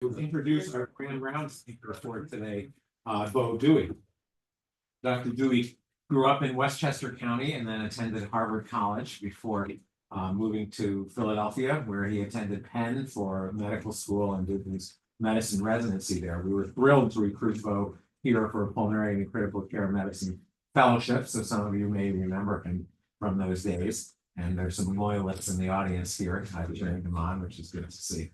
To introduce our grand round speaker for today, Beau Duwe. Dr. Duwe grew up in Westchester County and then attended Harvard College before moving to Philadelphia, where he attended Penn for medical school and did his medicine residency there. We were thrilled to recruit Beau here for a pulmonary and critical care medicine fellowship. So some of you may remember him from those days. And there's some loyalists in the audience here cheering him on, which is good to see.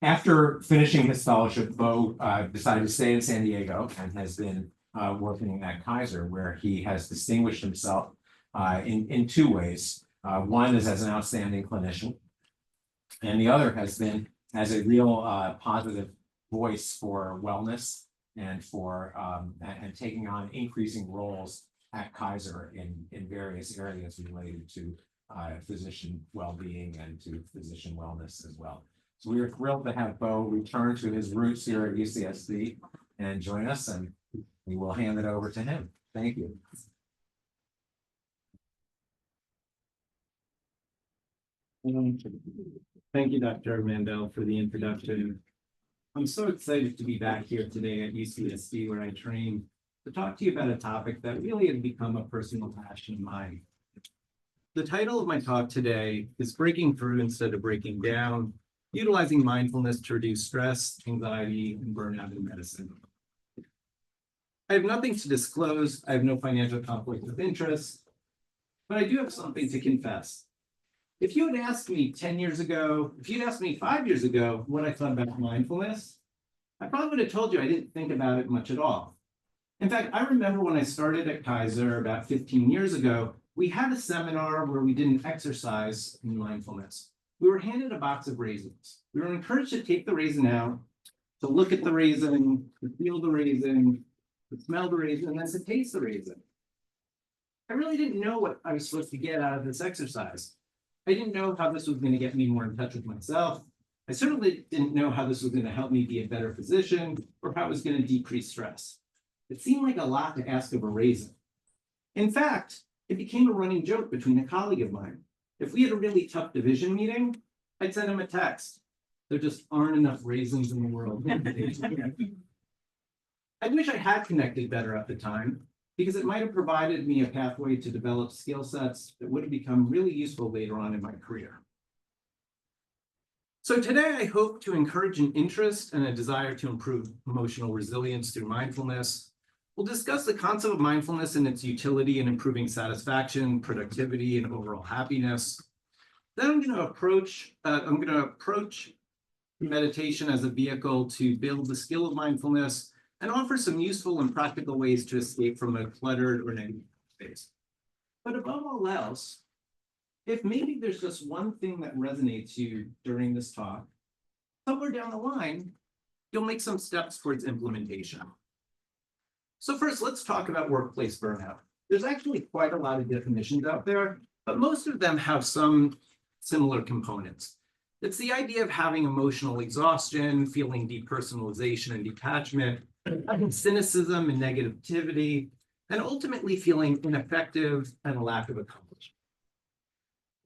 After finishing his fellowship, Beau decided to stay in San Diego and has been working at Kaiser, where he has distinguished himself in two ways. One is as an outstanding clinician, and the other has been as a real positive voice for wellness and for and taking on increasing roles at Kaiser in various areas related to physician well-being and to physician wellness as well. So we are thrilled to have Beau return to his roots here at UCSD and join us, and we will hand it over to him. Thank you. Thank you, Dr. Mandel, for the introduction. I'm so excited to be back here today at UCSD, where I train, to talk to you about a topic that really has become a personal passion of mine. The title of my talk today is Breaking Through Instead of Breaking Down, Utilizing Mindfulness to Reduce Stress, Anxiety, and Burnout in Medicine. I have nothing to disclose. I have no financial conflict of interest, but I do have something to confess. If you had asked me 10 years ago, if you'd asked me 5 years ago what I thought about mindfulness, I probably would have told you I didn't think about it much at all. In fact, I remember when I started at Kaiser about 15 years ago, we had a seminar where we did an exercise in mindfulness. We were handed a box of raisins. We were encouraged to take the raisin out, to look at the raisin, to feel the raisin, to smell the raisin, and then to taste the raisin. I really didn't know what I was supposed to get out of this exercise. I didn't know how this was going to get me more in touch with myself. I certainly didn't know how this was going to help me be a better physician or how it was going to decrease stress. It seemed like a lot to ask of a raisin. In fact, it became a running joke between a colleague of mine. If we had a really tough division meeting, I'd send him a text. There just aren't enough raisins in the world. I wish I had connected better at the time, because it might have provided me a pathway to develop skill sets that would have become really useful later on in my career. So today, I hope to encourage an interest and a desire to improve emotional resilience through mindfulness. We'll discuss the concept of mindfulness and its utility in improving satisfaction, productivity, and overall happiness. Then I'm going to approach meditation as a vehicle to build the skill of mindfulness and offer some useful and practical ways to escape from a cluttered or negative space. But above all else, if maybe there's just one thing that resonates you during this talk, somewhere down the line, you'll make some steps towards implementation. So first, let's talk about workplace burnout. There's actually quite a lot of definitions out there, but most of them have some similar components. It's the idea of having emotional exhaustion, feeling depersonalization and detachment, cynicism and negativity, and ultimately feeling ineffective and a lack of accomplishment.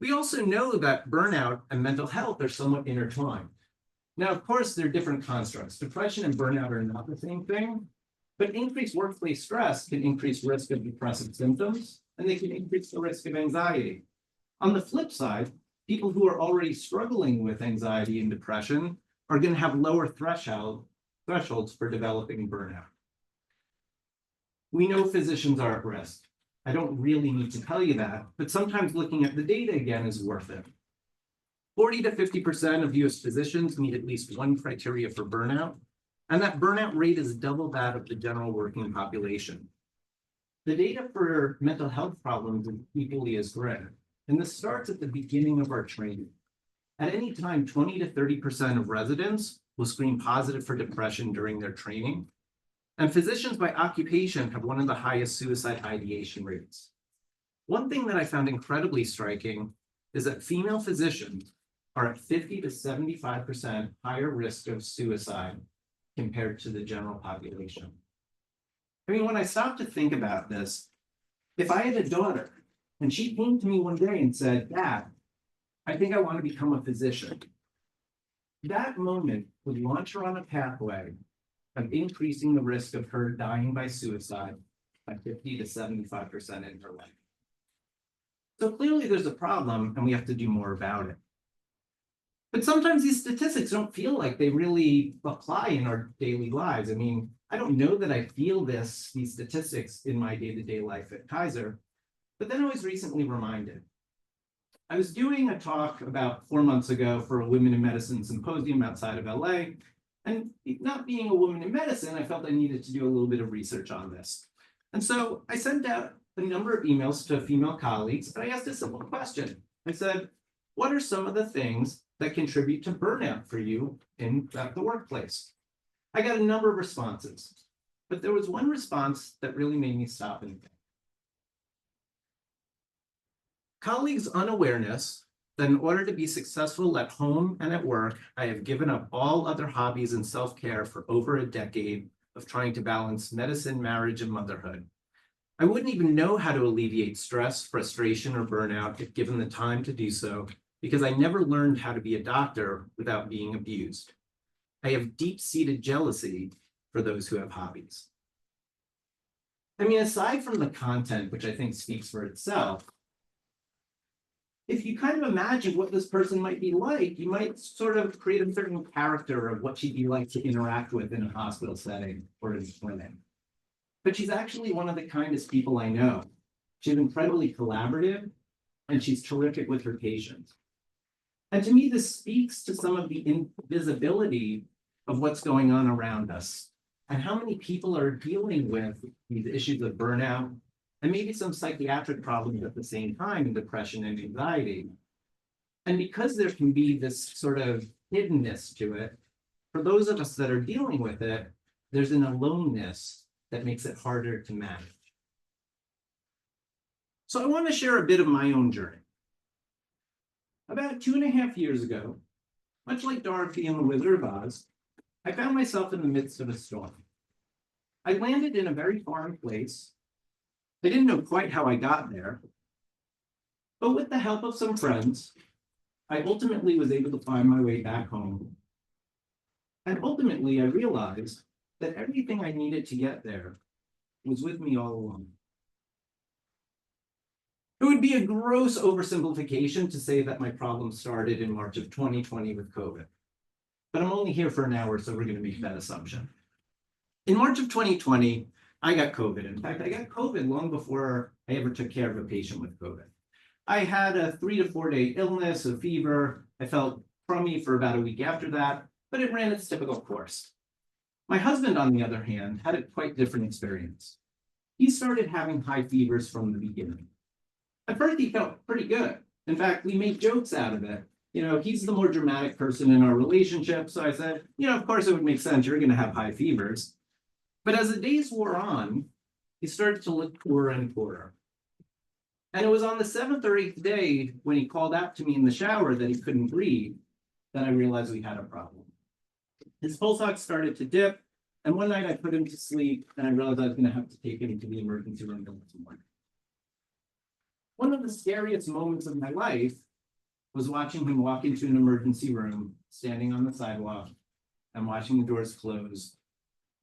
We also know that burnout and mental health are somewhat intertwined. Now, of course, they're different constructs. Depression and burnout are not the same thing, but increased workplace stress can increase risk of depressive symptoms, and they can increase the risk of anxiety. On the flip side, people who are already struggling with anxiety and depression are going to have lower thresholds for developing burnout. We know physicians are at risk. I don't really need to tell you that, but sometimes looking at the data again is worth it. 40 to 50% of US physicians meet at least one criteria for burnout, and that burnout rate is double that of the general working population. The data for mental health problems is equally as grim, and this starts at the beginning of our training. At any time, 20 to 30% of residents will screen positive for depression during their training, and physicians by occupation have one of the highest suicide ideation rates. One thing that I found incredibly striking is that female physicians are at 50 to 75% higher risk of suicide compared to the general population. I mean, when I stopped to think about this, if I had a daughter and she came to me one day and said, "Dad, I think I want to become a physician," that moment would launch her on a pathway of increasing the risk of her dying by suicide by 50 to 75% in her life. So clearly there's a problem and we have to do more about it. But sometimes these statistics don't feel like they really apply in our daily lives. I mean, I don't know that I feel these statistics in my day-to-day life at Kaiser, but then I was recently reminded. I was doing a talk about 4 months ago for a Women in Medicine symposium outside of LA. And not being a woman in medicine, I felt I needed to do a little bit of research on this. And so I sent out a number of emails to female colleagues, and I asked a simple question. I said, what are some of the things that contribute to burnout for you at the workplace? I got a number of responses, but there was one response that really made me stop and think. Colleagues' unawareness that in order to be successful at home and at work, I have given up all other hobbies and self-care for over a decade of trying to balance medicine, marriage, and motherhood. I wouldn't even know how to alleviate stress, frustration, or burnout if given the time to do so, because I never learned how to be a doctor without being abused. I have deep-seated jealousy for those who have hobbies. I mean, aside from the content, which I think speaks for itself, if you kind of imagine what this person might be like, you might sort of create a certain character of what she'd be like to interact with in a hospital setting or in a clinic. But she's actually one of the kindest people I know. She's incredibly collaborative, and she's terrific with her patients. And to me, this speaks to some of the invisibility of what's going on around us and how many people are dealing with these issues of burnout and maybe some psychiatric problems at the same time, depression and anxiety. And because there can be this sort of hiddenness to it, for those of us that are dealing with it, there's an aloneness that makes it harder to manage. So I want to share a bit of my own journey. About 2.5 years ago, much like Dorothy in The Wizard of Oz, I found myself in the midst of a storm. I landed in a very foreign place. I didn't know quite how I got there, but with the help of some friends, I ultimately was able to find my way back home. And ultimately, I realized that everything I needed to get there was with me all along. It would be a gross oversimplification to say that my problem started in March of 2020 with COVID. But I'm only here for an hour, so we're going to make that assumption. In March of 2020, I got COVID. In fact, I got COVID long before I ever took care of a patient with COVID. I had a 3 to 4 day illness, a fever. I felt crummy for about a week after that, but it ran its typical course. My husband, on the other hand, had a quite different experience. He started having high fevers from the beginning. At first, he felt pretty good. In fact, we made jokes out of it. You know, he's the more dramatic person in our relationship. So I said, you know, of course it would make sense. You're going to have high fevers. But as the days wore on, he started to look poorer and poorer. And it was on the 7th or 8th day when he called out to me in the shower that he couldn't breathe, that I realized we had a problem. His pulse ox started to dip. And one night I put him to sleep and I realized I was going to have to take him to the emergency room the next morning. One of the scariest moments of my life was watching him walk into an emergency room, standing on the sidewalk and watching the doors close,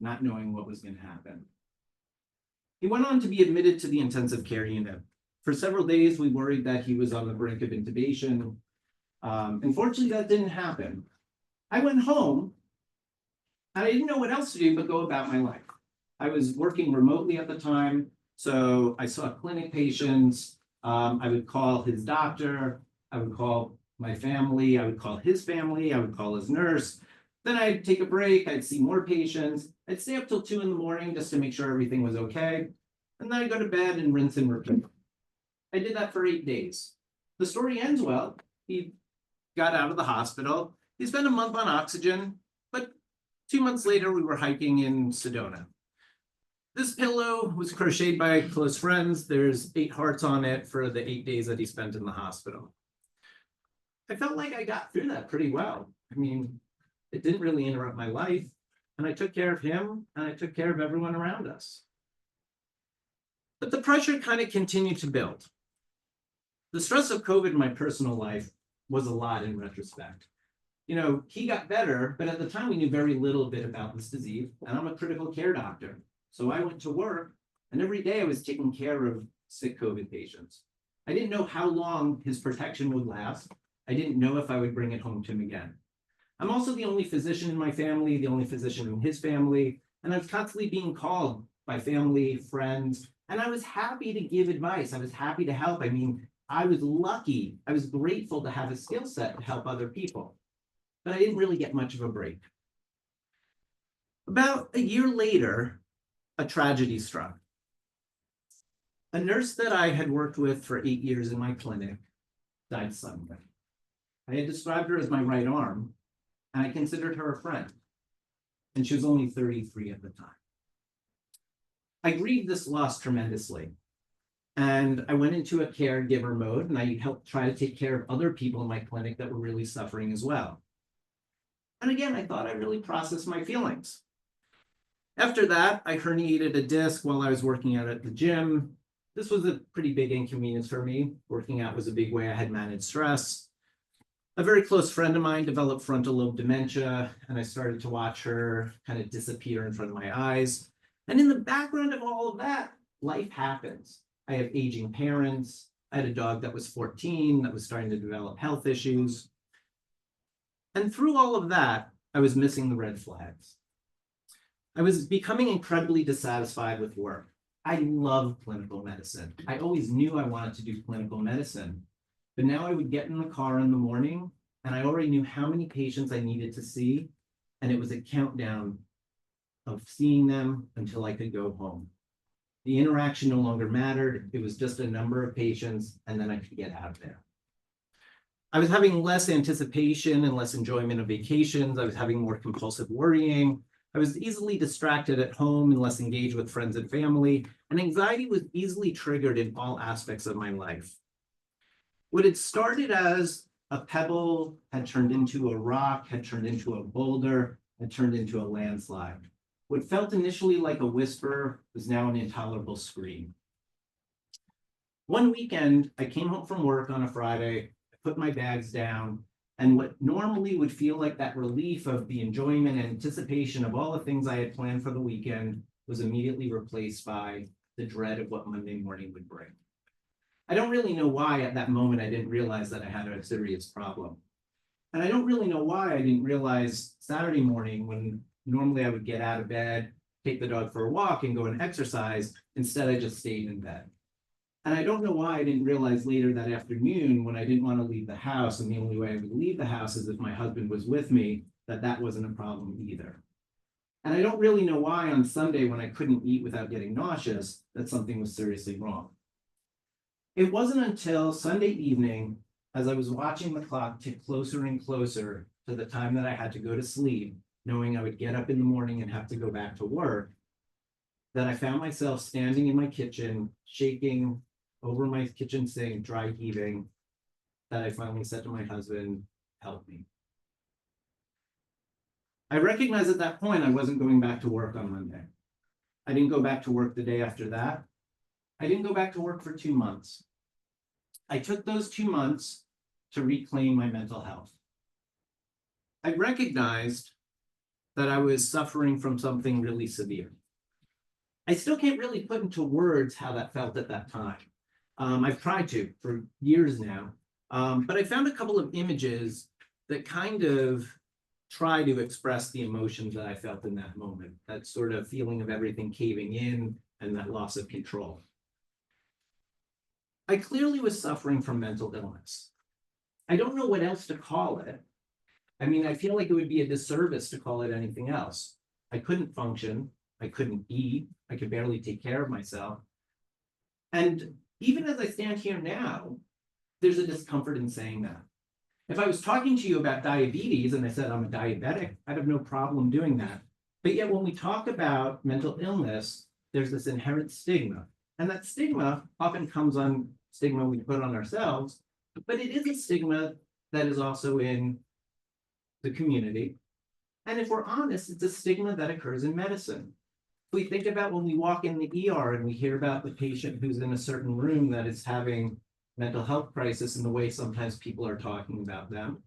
not knowing what was going to happen. He went on to be admitted to the intensive care unit. For several days, we worried that he was on the brink of intubation. Unfortunately, that didn't happen. I went home and I didn't know what else to do but go about my life. I was working remotely at the time, so I saw clinic patients. I would call his doctor. I would call my family. I would call his family. I would call his nurse. Then I'd take a break. I'd see more patients. I'd stay up till 2 in the morning just to make sure everything was okay. And then I'd go to bed and rinse and repeat. I did that for 8 days. The story ends well. He got out of the hospital. He spent a month on oxygen, but 2 months later, we were hiking in Sedona. This pillow was crocheted by close friends. There's 8 hearts on it for the 8 days that he spent in the hospital. I felt like I got through that pretty well. I mean, it didn't really interrupt my life, and I took care of him, and I took care of everyone around us. But the pressure kind of continued to build. The stress of COVID in my personal life was a lot in retrospect. he got better, but at the time we knew very little bit about this disease, and I'm a critical care doctor. So I went to work, and every day I was taking care of sick COVID patients. I didn't know how long his protection would last. I didn't know if I would bring it home to him again. I'm also the only physician in my family, the only physician in his family, and I was constantly being called by family, friends, and I was happy to give advice. I was happy to help. I mean, I was lucky. I was grateful to have a skill set to help other people, but I didn't really get much of a break. About a year later, a tragedy struck. A nurse that I had worked with for 8 years in my clinic died suddenly. I had described her as my right arm, and I considered her a friend. And she was only 33 at the time. I grieved this loss tremendously. And I went into a caregiver mode, and I helped try to take care of other people in my clinic that were really suffering as well. And again, I thought I really processed my feelings. After that, I herniated a disc while I was working out at the gym. This was a pretty big inconvenience for me. Working out was a big way I had managed stress. A very close friend of mine developed frontal lobe dementia, and I started to watch her kind of disappear in front of my eyes. And in the background of all of that, life happens. I have aging parents. I had a dog that was 14 that was starting to develop health issues. And through all of that, I was missing the red flags. I was becoming incredibly dissatisfied with work. I love clinical medicine. I always knew I wanted to do clinical medicine, but now I would get in the car in the morning and I already knew how many patients I needed to see, and it was a countdown of seeing them until I could go home. The interaction no longer mattered. It was just a number of patients, and then I could get out of there. I was having less anticipation and less enjoyment of vacations. I was having more compulsive worrying. I was easily distracted at home and less engaged with friends and family, and anxiety was easily triggered in all aspects of my life. What had started as a pebble had turned into a rock, had turned into a boulder, had turned into a landslide. What felt initially like a whisper was now an intolerable scream. One weekend, I came home from work on a Friday, I put my bags down, and what normally would feel like that relief of the enjoyment and anticipation of all the things I had planned for the weekend was immediately replaced by the dread of what Monday morning would bring. I don't really know why at that moment I didn't realize that I had a serious problem. And I don't really know why I didn't realize Saturday morning, when normally I would get out of bed, take the dog for a walk and go and exercise, instead I just stayed in bed. And I don't know why I didn't realize later that afternoon, when I didn't want to leave the house, and the only way I would leave the house is if my husband was with me, that that wasn't a problem either. And I don't really know why on Sunday, when I couldn't eat without getting nauseous, that something was seriously wrong. It wasn't until Sunday evening, as I was watching the clock tick closer and closer to the time that I had to go to sleep, knowing I would get up in the morning and have to go back to work, that I found myself standing in my kitchen, shaking over my kitchen sink, dry heaving, that I finally said to my husband, "Help me." I recognized at that point I wasn't going back to work on Monday. I didn't go back to work the day after that. I didn't go back to work for 2 months. I took those 2 months to reclaim my mental health. I recognized that I was suffering from something really severe. I still can't really put into words how that felt at that time. I've tried to for years now, but I found a couple of images that kind of try to express the emotions that I felt in that moment, that sort of feeling of everything caving in and that loss of control. I clearly was suffering from mental illness. I don't know what else to call it. I mean, I feel like it would be a disservice to call it anything else. I couldn't function. I couldn't eat. I could barely take care of myself. And even as I stand here now, there's a discomfort in saying that. If I was talking to you about diabetes and I said I'm a diabetic, I'd have no problem doing that. But yet when we talk about mental illness, there's this inherent stigma. And that stigma often comes on stigma we put on ourselves, but it is a stigma that is also in the community. And if we're honest, it's a stigma that occurs in medicine. We think about when we walk in the ER and we hear about the patient who's in a certain room that is having mental health crisis and the way sometimes people are talking about them.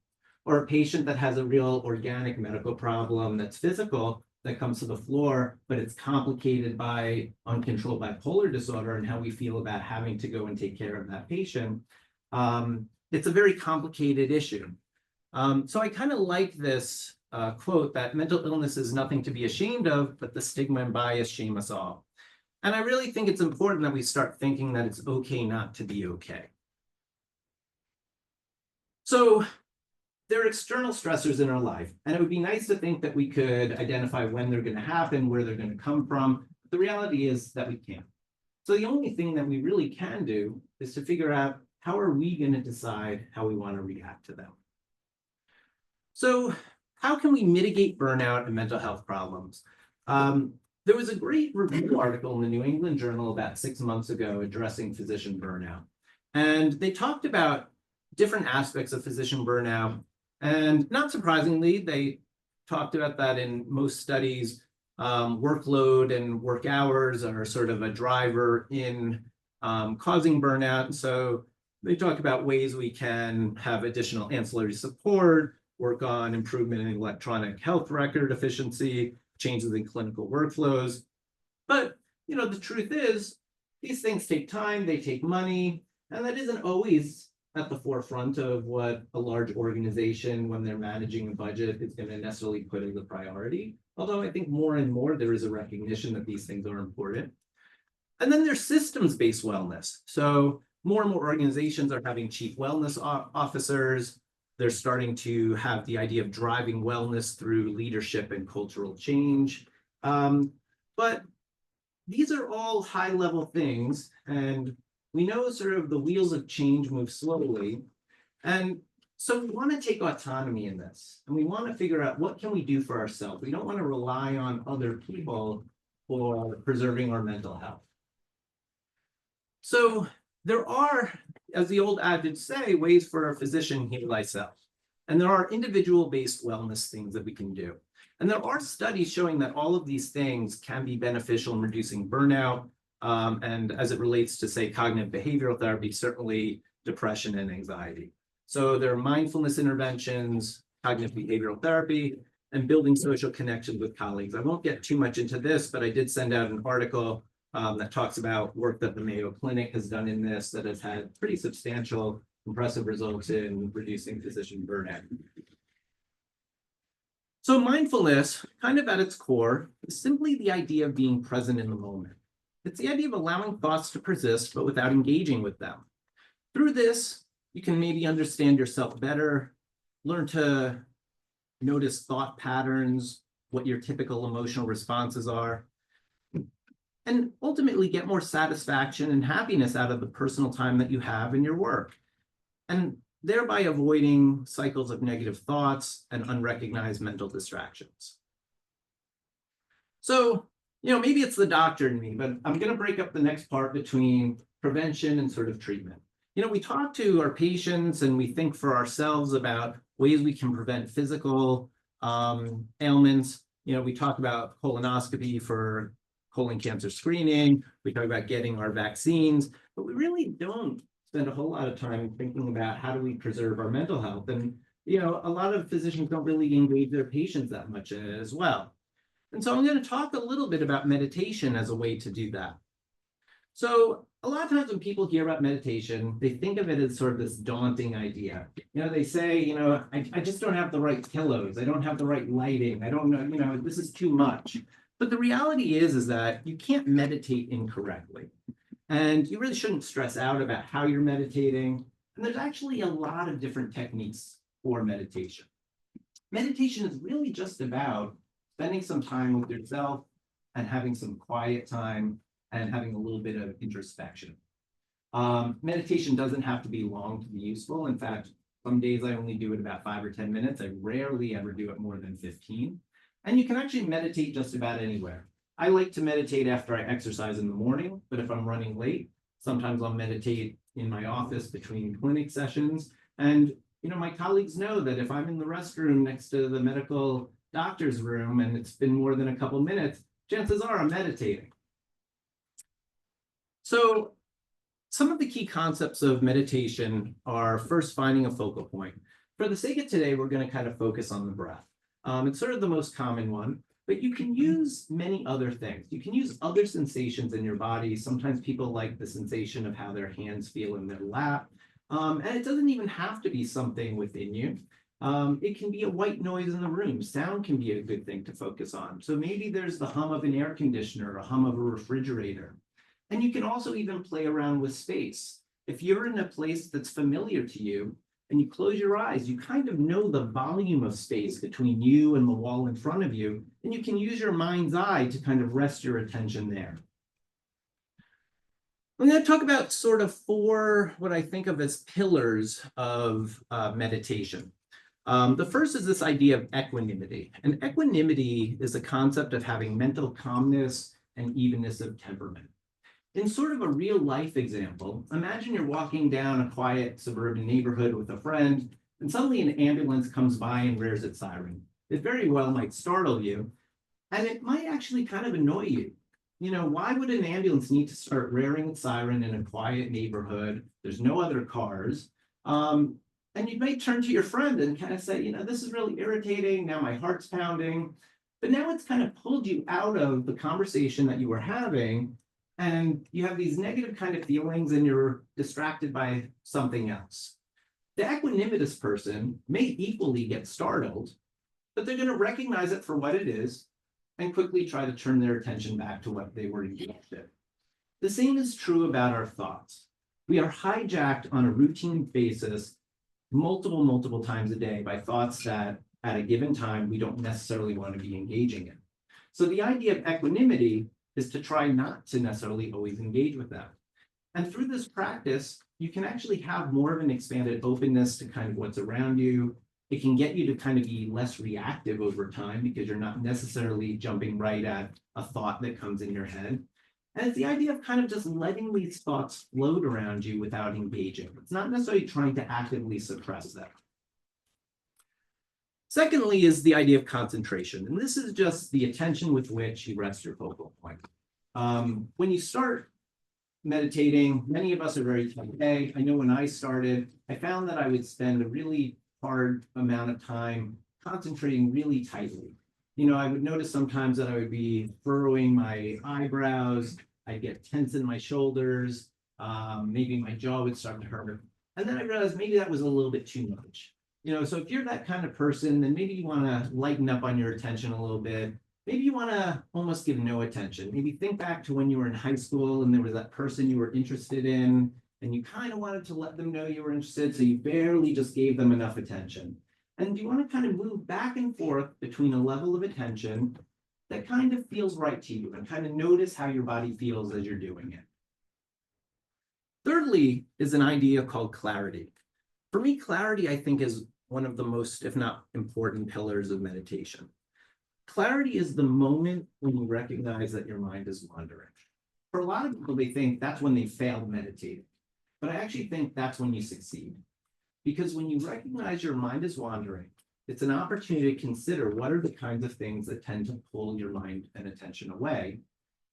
or a patient that has a real organic medical problem that's physical, that comes to the floor, but it's complicated by uncontrolled bipolar disorder and how we feel about having to go and take care of that patient. It's a very complicated issue. So I kind of like this quote that mental illness is nothing to be ashamed of, but the stigma and bias shame us all. And I really think it's important that we start thinking that it's okay not to be okay. So there are external stressors in our life, and it would be nice to think that we could identify when they're going to happen, where they're going to come from. But the reality is that we can't. So the only thing that we really can do is to figure out how are we going to decide how we want to react to them. So how can we mitigate burnout and mental health problems? There was a great review article in the New England Journal about 6 months ago addressing physician burnout. And they talked about different aspects of physician burnout. And not surprisingly, they talked about that in most studies, workload and work hours are sort of a driver in causing burnout. So they talk about ways we can have additional ancillary support, work on improvement in electronic health record efficiency, changes in clinical workflows. But, the truth is, these things take time, they take money, and that isn't always at the forefront of what a large organization, when they're managing a budget, is going to necessarily put as a priority. Although I think more and more there is a recognition that these things are important. And then there's systems-based wellness. So more and more organizations are having chief wellness officers. They're starting to have the idea of driving wellness through leadership and cultural change. But these are all high-level things, and we know sort of the wheels of change move slowly. And so we want to take autonomy in this, and we want to figure out what can we do for ourselves. We don't want to rely on other people for preserving our mental health. So there are, as the old adage say, ways for a physician heal thyself. And there are individual-based wellness things that we can do. And there are studies showing that all of these things can be beneficial in reducing burnout, and as it relates to, say, cognitive behavioral therapy, certainly depression and anxiety. So there are mindfulness interventions, cognitive behavioral therapy, and building social connections with colleagues. I won't get too much into this, but I did send out an article that talks about work that the Mayo Clinic has done in this that has had pretty substantial, impressive results in reducing physician burnout. So mindfulness, kind of at its core, is simply the idea of being present in the moment. It's the idea of allowing thoughts to persist, but without engaging with them. Through this, you can maybe understand yourself better, learn to notice thought patterns, what your typical emotional responses are, and ultimately get more satisfaction and happiness out of the personal time that you have in your work, and thereby avoiding cycles of negative thoughts and unrecognized mental distractions. So, maybe it's the doctor in me, but I'm going to break up the next part between prevention and sort of treatment. We talk to our patients and we think for ourselves about ways we can prevent physical ailments. We talk about colonoscopy for colon cancer screening. We talk about getting our vaccines, but we really don't spend a whole lot of time thinking about how do we preserve our mental health. And, a lot of physicians don't really engage their patients that much as well. And so I'm going to talk a little bit about meditation as a way to do that. So a lot of times when people hear about meditation, they think of it as sort of this daunting idea. They say, I just don't have the right pillows. I don't have the right lighting. I don't know, this is too much. But the reality is that you can't meditate incorrectly. And you really shouldn't stress out about how you're meditating. And there's actually a lot of different techniques for meditation. Meditation is really just about spending some time with yourself and having some quiet time and having a little bit of introspection. Meditation doesn't have to be long to be useful. In fact, some days I only do it about 5 or 10 minutes. I rarely ever do it more than 15. And you can actually meditate just about anywhere. I like to meditate after I exercise in the morning, but if I'm running late, sometimes I'll meditate in my office between clinic sessions. And, my colleagues know that if I'm in the restroom next to the medical doctor's room and it's been more than a couple minutes, chances are I'm meditating. So some of the key concepts of meditation are first finding a focal point. For the sake of today, we're going to kind of focus on the breath. It's sort of the most common one, but you can use many other things. You can use other sensations in your body. Sometimes people like the sensation of how their hands feel in their lap. And it doesn't even have to be something within you. It can be a white noise in the room. Sound can be a good thing to focus on. So maybe there's the hum of an air conditioner, a hum of a refrigerator. And you can also even play around with space. If you're in a place that's familiar to you and you close your eyes, you kind of know the volume of space between you and the wall in front of you, and you can use your mind's eye to kind of rest your attention there. I'm going to talk about sort of 4 what I think of as pillars of meditation. The first is this idea of equanimity. And equanimity is a concept of having mental calmness and evenness of temperament. In sort of a real life example, imagine you're walking down a quiet suburban neighborhood with a friend, and suddenly an ambulance comes by and rears its siren. It very well might startle you, and it might actually kind of annoy you. You know, why would an ambulance need to start rearing its siren in a quiet neighborhood? There's no other cars. And you may turn to your friend and kind of say, you know, this is really irritating. Now my heart's pounding. But now it's kind of pulled you out of the conversation that you were having. And you have these negative kind of feelings and you're distracted by something else. The equanimitous person may equally get startled, but they're going to recognize it for what it is and quickly try to turn their attention back to what they were engaged in. The same is true about our thoughts. We are hijacked on a routine basis multiple times a day by thoughts that at a given time we don't necessarily want to be engaging in. So the idea of equanimity is to try not to necessarily always engage with them. And through this practice, you can actually have more of an expanded openness to kind of what's around you. It can get you to kind of be less reactive over time because you're not necessarily jumping right at a thought that comes in your head. And it's the idea of kind of just letting these thoughts float around you without engaging. It's not necessarily trying to actively suppress them. Secondly is the idea of concentration. And this is just the attention with which you rest your focal point. When you start meditating, many of us are very type A. I know when I started, I found that I would spend a really hard amount of time concentrating really tightly. You know, I would notice sometimes that I would be furrowing my eyebrows, I'd get tense in my shoulders, maybe my jaw would start to hurt. And then I realized maybe that was a little bit too much. You know, so if you're that kind of person, then maybe you want to lighten up on your attention a little bit. Maybe you want to almost give no attention. Maybe think back to when you were in high school and there was that person you were interested in, and you kind of wanted to let them know you were interested, so you barely just gave them enough attention. And you want to kind of move back and forth between a level of attention that kind of feels right to you and kind of notice how your body feels as you're doing it. Thirdly is an idea called clarity. For me, clarity, I think, is one of the most, if not important, pillars of meditation. Clarity is the moment when you recognize that your mind is wandering. For a lot of people, they think that's when they failed meditating. But I actually think that's when you succeed. Because when you recognize your mind is wandering, it's an opportunity to consider what are the kinds of things that tend to pull your mind and attention away.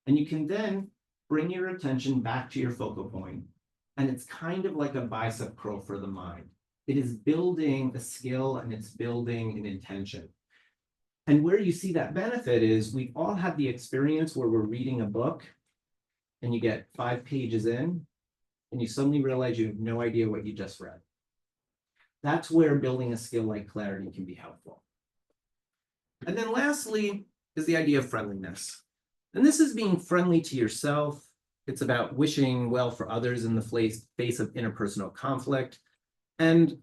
And you can then bring your attention back to your focal point. And it's kind of like a bicep curl for the mind. It is building a skill and it's building an intention. And where you see that benefit is we've all had the experience where we're reading a book and you get 5 pages in and you suddenly realize you have no idea what you just read. That's where building a skill like clarity can be helpful. And then lastly is the idea of friendliness. And this is being friendly to yourself. It's about wishing well for others in the face of interpersonal conflict. And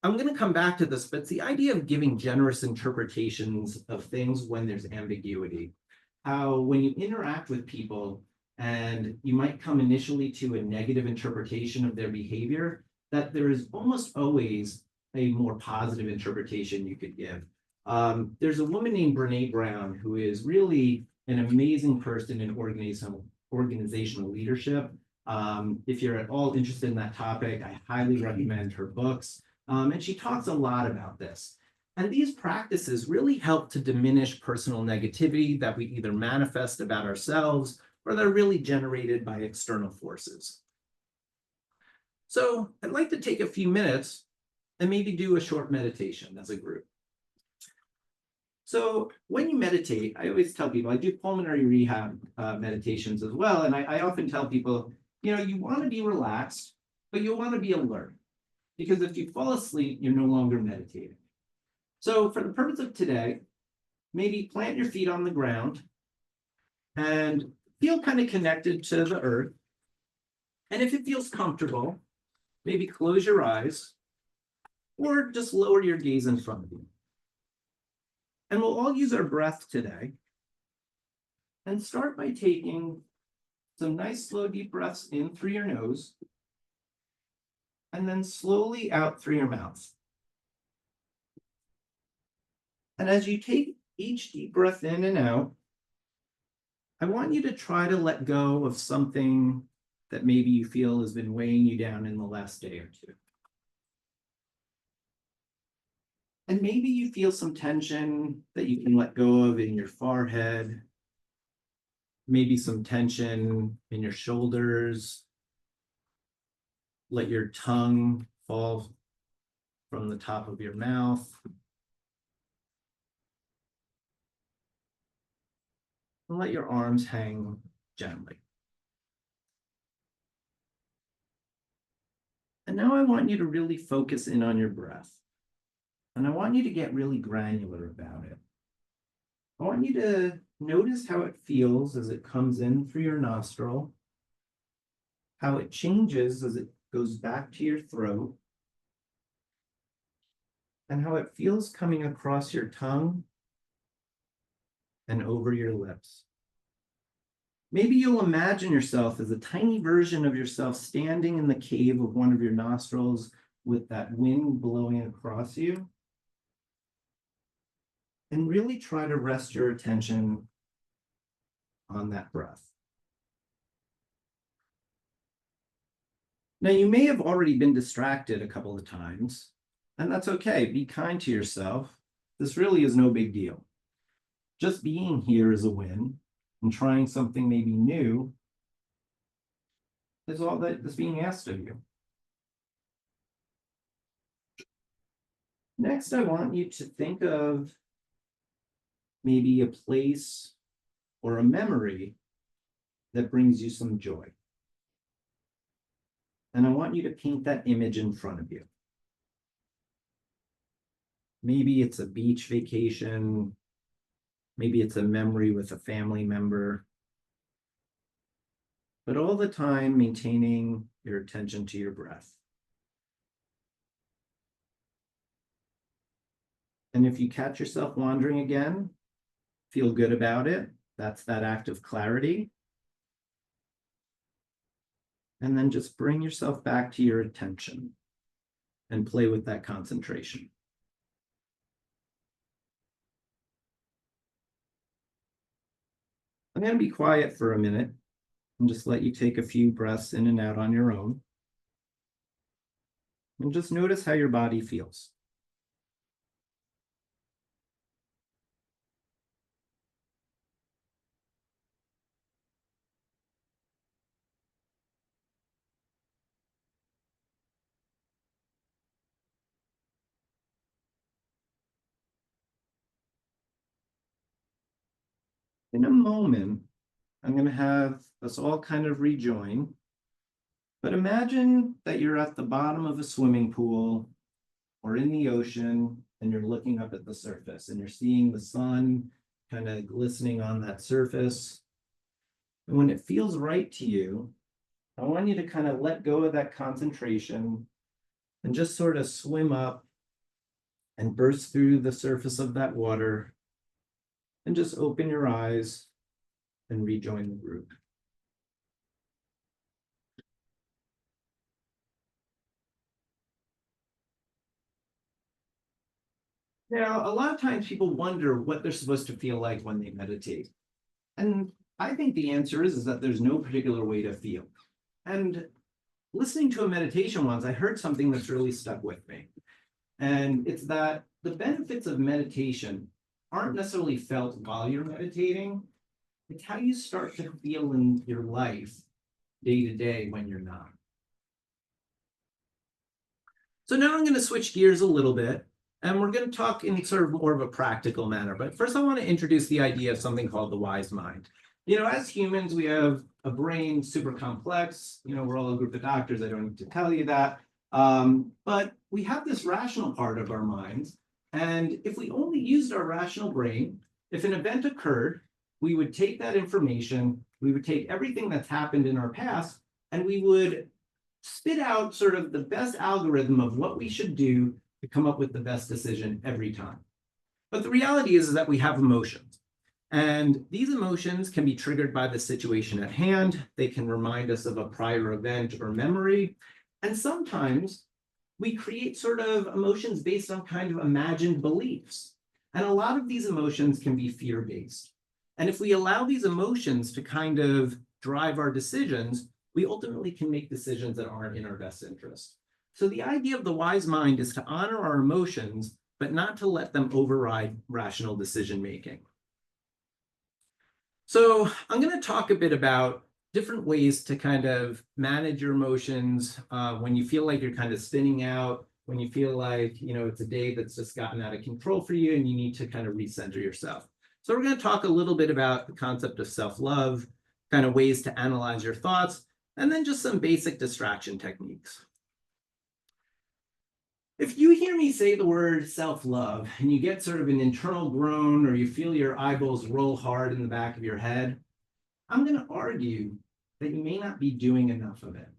I'm going to come back to this, but it's the idea of giving generous interpretations of things when there's ambiguity. How when you interact with people and you might come initially to a negative interpretation of their behavior, that there is almost always a more positive interpretation you could give. There's a woman named Brene Brown who is really an amazing person in organizational leadership. If you're at all interested in that topic, I highly recommend her books. And she talks a lot about this. And these practices really help to diminish personal negativity that we either manifest about ourselves or that are really generated by external forces. So I'd like to take a few minutes and maybe do a short meditation as a group. So when you meditate, I always tell people, I do pulmonary rehab meditations as well. And I often tell people, you want to be relaxed, but you want to be alert. Because if you fall asleep, you're no longer meditating. So for the purpose of today, maybe plant your feet on the ground and feel kind of connected to the earth. And if it feels comfortable, maybe close your eyes or just lower your gaze in front of you. And we'll all use our breath today. And start by taking some nice slow deep breaths in through your nose and then slowly out through your mouth. And as you take each deep breath in and out, I want you to try to let go of something that maybe you feel has been weighing you down in the last day or two. And maybe you feel some tension that you can let go of in your forehead, maybe some tension in your shoulders. Let your tongue fall from the top of your mouth. And let your arms hang gently. And now I want you to really focus in on your breath. And I want you to get really granular about it. I want you to notice how it feels as it comes in through your nostril, how it changes as it goes back to your throat, and how it feels coming across your tongue and over your lips. Maybe you'll imagine yourself as a tiny version of yourself standing in the cave of one of your nostrils with that wind blowing across you. And really try to rest your attention on that breath. Now, you may have already been distracted a couple of times, and that's okay. Be kind to yourself. This really is no big deal. Just being here is a win, and trying something maybe new is all that is being asked of you. Next, I want you to think of maybe a place or a memory that brings you some joy. And I want you to paint that image in front of you. Maybe it's a beach vacation. Maybe it's a memory with a family member. But all the time maintaining your attention to your breath. And if you catch yourself wandering again, feel good about it. That's that act of clarity. And then just bring yourself back to your attention and play with that concentration. I'm going to be quiet for a minute and just let you take a few breaths in and out on your own. And just notice how your body feels. In a moment, I'm going to have us all kind of rejoin. But imagine that you're at the bottom of a swimming pool or in the ocean and you're looking up at the surface and you're seeing the sun kind of glistening on that surface. And when it feels right to you, I want you to kind of let go of that concentration and just sort of swim up and burst through the surface of that water and just open your eyes and rejoin the group. Now, a lot of times people wonder what they're supposed to feel like when they meditate. And I think the answer is that there's no particular way to feel. And listening to a meditation once, I heard something that's really stuck with me. And it's that the benefits of meditation aren't necessarily felt while you're meditating. It's how you start to feel in your life day to day when you're not. So now I'm going to switch gears a little bit, and we're going to talk in sort of more of a practical manner. But first, I want to introduce the idea of something called the wise mind. As humans, we have a brain super complex. We're all a group of doctors. I don't need to tell you that. But we have this rational part of our minds. And if we only used our rational brain, if an event occurred, we would take that information, we would take everything that's happened in our past, and we would spit out sort of the best algorithm of what we should do to come up with the best decision every time. But the reality is that we have emotions. And these emotions can be triggered by the situation at hand. They can remind us of a prior event or memory. And sometimes we create sort of emotions based on kind of imagined beliefs. And a lot of these emotions can be fear-based. And if we allow these emotions to kind of drive our decisions, we ultimately can make decisions that aren't in our best interest. So the idea of the wise mind is to honor our emotions, but not to let them override rational decision-making. So I'm going to talk a bit about different ways to kind of manage your emotions when you feel like you're kind of spinning out, when you feel like, it's a day that's just gotten out of control for you and you need to kind of recenter yourself. So we're going to talk a little bit about the concept of self-love, kind of ways to analyze your thoughts, and then just some basic distraction techniques. If you hear me say the word self-love and you get sort of an internal groan or you feel your eyeballs roll hard in the back of your head, I'm going to argue that you may not be doing enough of it.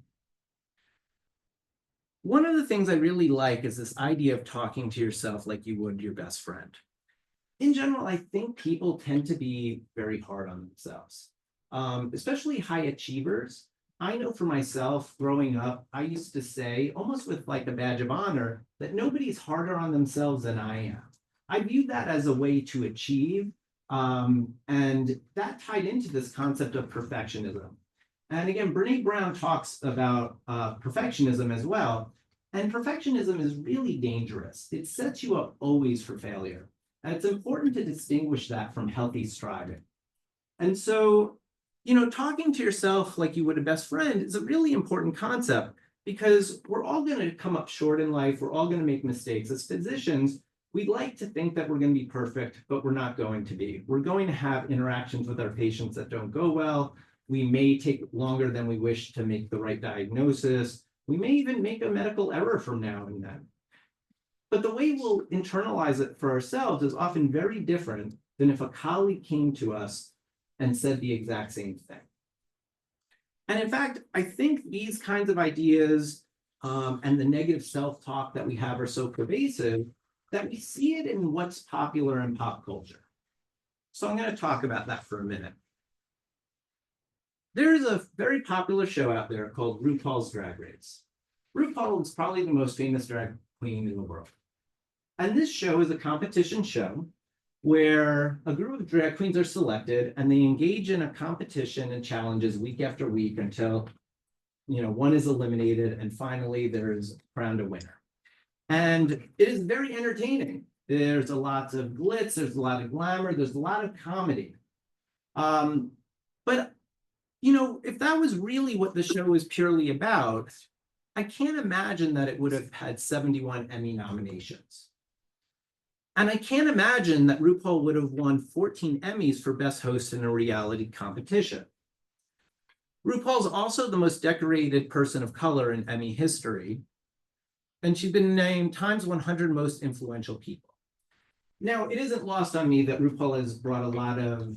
One of the things I really like is this idea of talking to yourself like you would your best friend. In general, I think people tend to be very hard on themselves, especially high achievers. I know for myself, growing up, I used to say, almost with like a badge of honor, that nobody's harder on themselves than I am. I viewed that as a way to achieve, and that tied into this concept of perfectionism. And again, Brene Brown talks about perfectionism as well. And perfectionism is really dangerous. It sets you up always for failure. And it's important to distinguish that from healthy striving. And so, talking to yourself like you would a best friend is a really important concept because we're all going to come up short in life. We're all going to make mistakes. As physicians, we'd like to think that we're going to be perfect, but we're not going to be. We're going to have interactions with our patients that don't go well. We may take longer than we wish to make the right diagnosis. We may even make a medical error from now and then. But the way we'll internalize it for ourselves is often very different than if a colleague came to us and said the exact same thing. And in fact, I think these kinds of ideas and the negative self-talk that we have are so pervasive that we see it in what's popular in pop culture. So I'm going to talk about that for a minute. There is a very popular show out there called RuPaul's Drag Race. RuPaul is probably the most famous drag queen in the world. And this show is a competition show where a group of drag queens are selected and they engage in a competition and challenges week after week until, one is eliminated and finally there's crowned a winner. And it is very entertaining. There's a lot of glitz, there's a lot of glamour, there's a lot of comedy. But if that was really what the show was purely about, I can't imagine that it would have had 71 Emmy nominations. And I can't imagine that RuPaul would have won 14 Emmys for Best Host in a reality competition. RuPaul's also the most decorated person of color in Emmy history, and she's been named Time's 100 Most Influential People. Now, it isn't lost on me that RuPaul has brought a lot of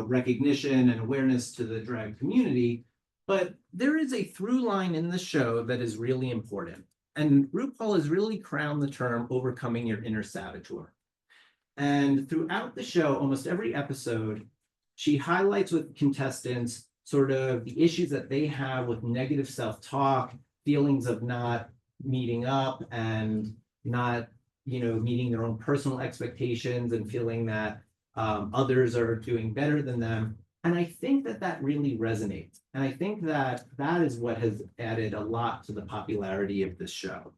recognition and awareness to the drag community, but there is a through line in the show that is really important. And RuPaul has really crowned the term overcoming your inner saboteur. And throughout the show, almost every episode, she highlights with contestants sort of the issues that they have with negative self-talk, feelings of not meeting up and not, meeting their own personal expectations and feeling that others are doing better than them. And I think that that really resonates. And I think that that is what has added a lot to the popularity of this show.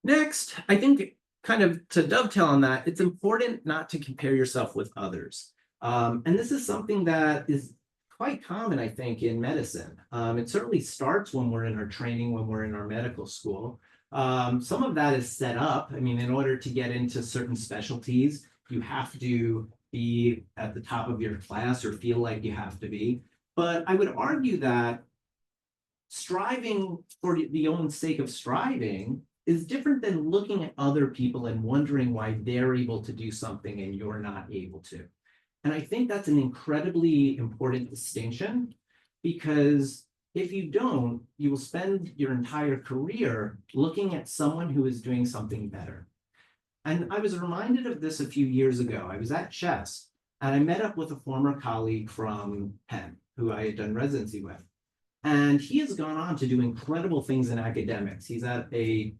Next, I think kind of to dovetail on that, it's important not to compare yourself with others. And this is something that is quite common, I think, in medicine. It certainly starts when we're in our training, when we're in our medical school. Some of that is set up. I mean, in order to get into certain specialties, you have to be at the top of your class or feel like you have to be. But I would argue that striving for the own sake of striving is different than looking at other people and wondering why they're able to do something and you're not able to. And I think that's an incredibly important distinction, because if you don't, you will spend your entire career looking at someone who is doing something better. And I was reminded of this a few years ago. I was at Chess and I met up with a former colleague from Penn who I had done residency with. And he has gone on to do incredible things in academics. He's at a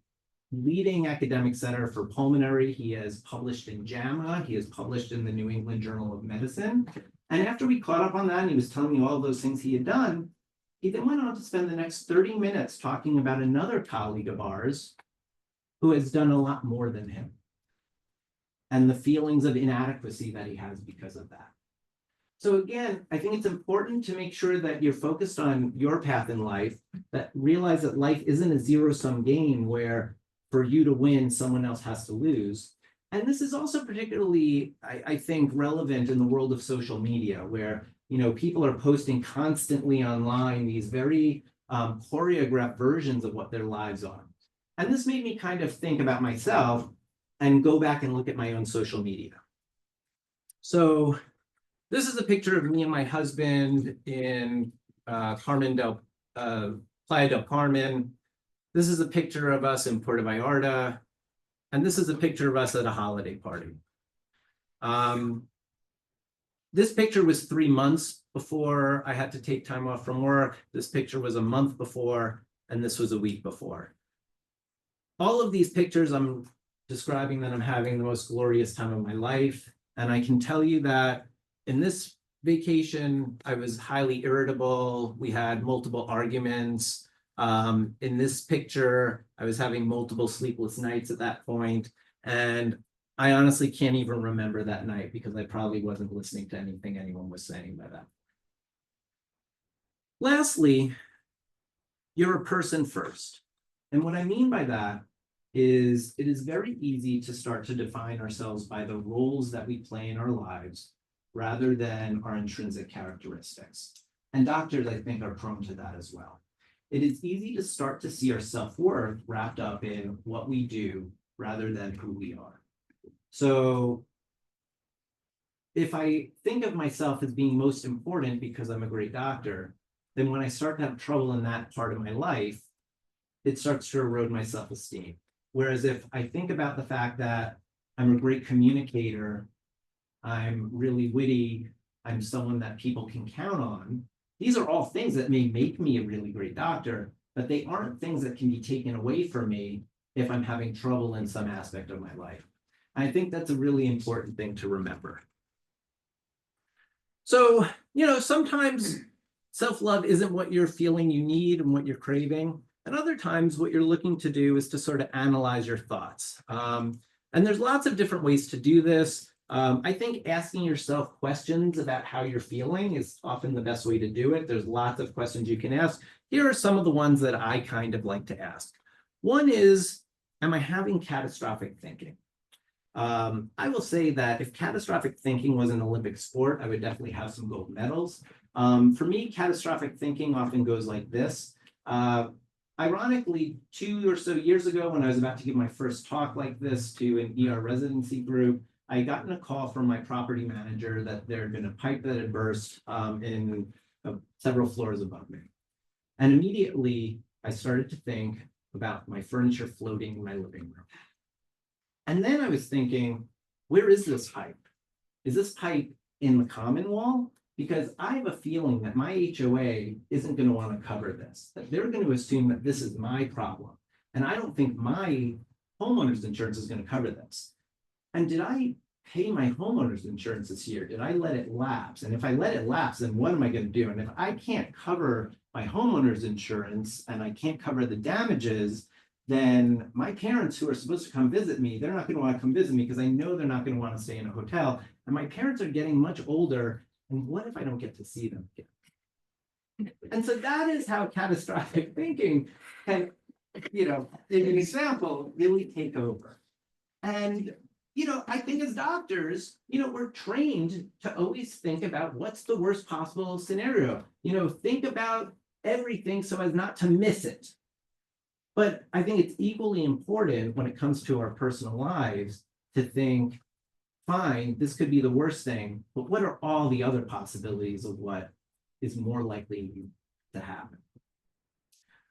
leading academic center for pulmonary. He has published in JAMA. He has published in the New England Journal of Medicine. And after we caught up on that and he was telling me all those things he had done, he then went on to spend the next 30 minutes talking about another colleague of ours who has done a lot more than him, and the feelings of inadequacy that he has because of that. So again, I think it's important to make sure that you're focused on your path in life, that realize that life isn't a zero-sum game where for you to win, someone else has to lose. And this is also particularly, I think, relevant in the world of social media, where people are posting constantly online these very choreographed versions of what their lives are. And this made me kind of think about myself and go back and look at my own social media. So this is a picture of me and my husband in Playa del Carmen. This is a picture of us in Puerto Vallarta. And this is a picture of us at a holiday party. This picture was 3 months before I had to take time off from work. This picture was a month before, and this was a week before. All of these pictures, I'm describing that I'm having the most glorious time of my life. And I can tell you that in this vacation, I was highly irritable. We had multiple arguments. In this picture, I was having multiple sleepless nights at that point. And I honestly can't even remember that night because I probably wasn't listening to anything anyone was saying by that. Lastly, you're a person first. And what I mean by that is it is very easy to start to define ourselves by the roles that we play in our lives rather than our intrinsic characteristics. And doctors, I think, are prone to that as well. It is easy to start to see our self-worth wrapped up in what we do rather than who we are. So if I think of myself as being most important because I'm a great doctor, then when I start to have trouble in that part of my life, it starts to erode my self-esteem. Whereas if I think about the fact that I'm a great communicator, I'm really witty, I'm someone that people can count on, these are all things that may make me a really great doctor, but they aren't things that can be taken away from me if I'm having trouble in some aspect of my life. And I think that's a really important thing to remember. So, sometimes self-love isn't what you're feeling you need and what you're craving. And other times what you're looking to do is to sort of analyze your thoughts. And there's lots of different ways to do this. I think asking yourself questions about how you're feeling is often the best way to do it. There's lots of questions you can ask. Here are some of the ones that I kind of like to ask. One is, am I having catastrophic thinking? I will say that if catastrophic thinking was an Olympic sport, I would definitely have some gold medals. For me, catastrophic thinking often goes like this. Ironically, 2 or so years ago, when I was about to give my first talk like this to an ER residency group, I had gotten a call from my property manager that there had been a pipe that had burst in several floors above me. And immediately, I started to think about my furniture floating in my living room. And then I was thinking, where is this pipe? Is this pipe in the common wall? Because I have a feeling that my HOA isn't going to want to cover this, that they're going to assume that this is my problem. And I don't think my homeowner's insurance is going to cover this. And did I pay my homeowner's insurance this year? Did I let it lapse? And if I let it lapse, then what am I going to do? And if I can't cover my homeowner's insurance and I can't cover the damages, then my parents who are supposed to come visit me, they're not going to want to come visit me because I know they're not going to want to stay in a hotel. And my parents are getting much older. And what if I don't get to see them again? And so that is how catastrophic thinking can, in an example, really take over. And, I think as doctors, we're trained to always think about what's the worst possible scenario. Think about everything so as not to miss it. But I think it's equally important when it comes to our personal lives to think, fine, this could be the worst thing, but what are all the other possibilities of what is more likely to happen?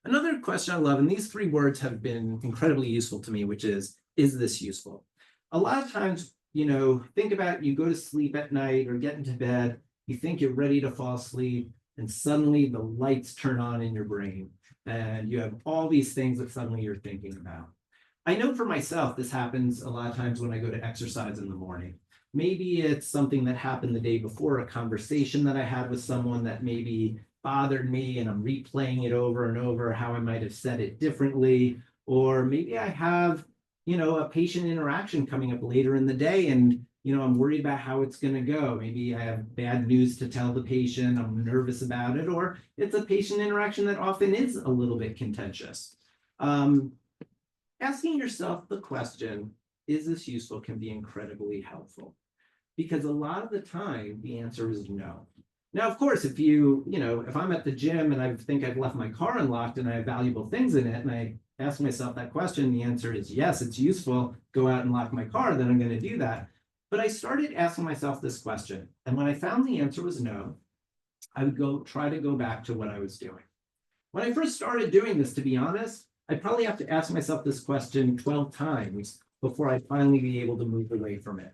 Another question I love, and these three words have been incredibly useful to me, which is this useful? A lot of times, think about you go to sleep at night or get into bed, you think you're ready to fall asleep, and suddenly the lights turn on in your brain, and you have all these things that suddenly you're thinking about. I know for myself, this happens a lot of times when I go to exercise in the morning. Maybe it's something that happened the day before, a conversation that I had with someone that maybe bothered me and I'm replaying it over and over, how I might have said it differently. Or maybe I have, a patient interaction coming up later in the day and, I'm worried about how it's going to go. Maybe I have bad news to tell the patient, I'm nervous about it, or it's a patient interaction that often is a little bit contentious. Asking yourself the question, is this useful, can be incredibly helpful. Because a lot of the time, the answer is no. Now, of course, if if I'm at the gym and I think I've left my car unlocked and I have valuable things in it, and I ask myself that question, the answer is yes, it's useful, go out and lock my car, then I'm going to do that. But I started asking myself this question. And when I found the answer was no, I would try to go back to what I was doing. When I first started doing this, to be honest, I'd probably have to ask myself this question 12 times before I'd finally be able to move away from it.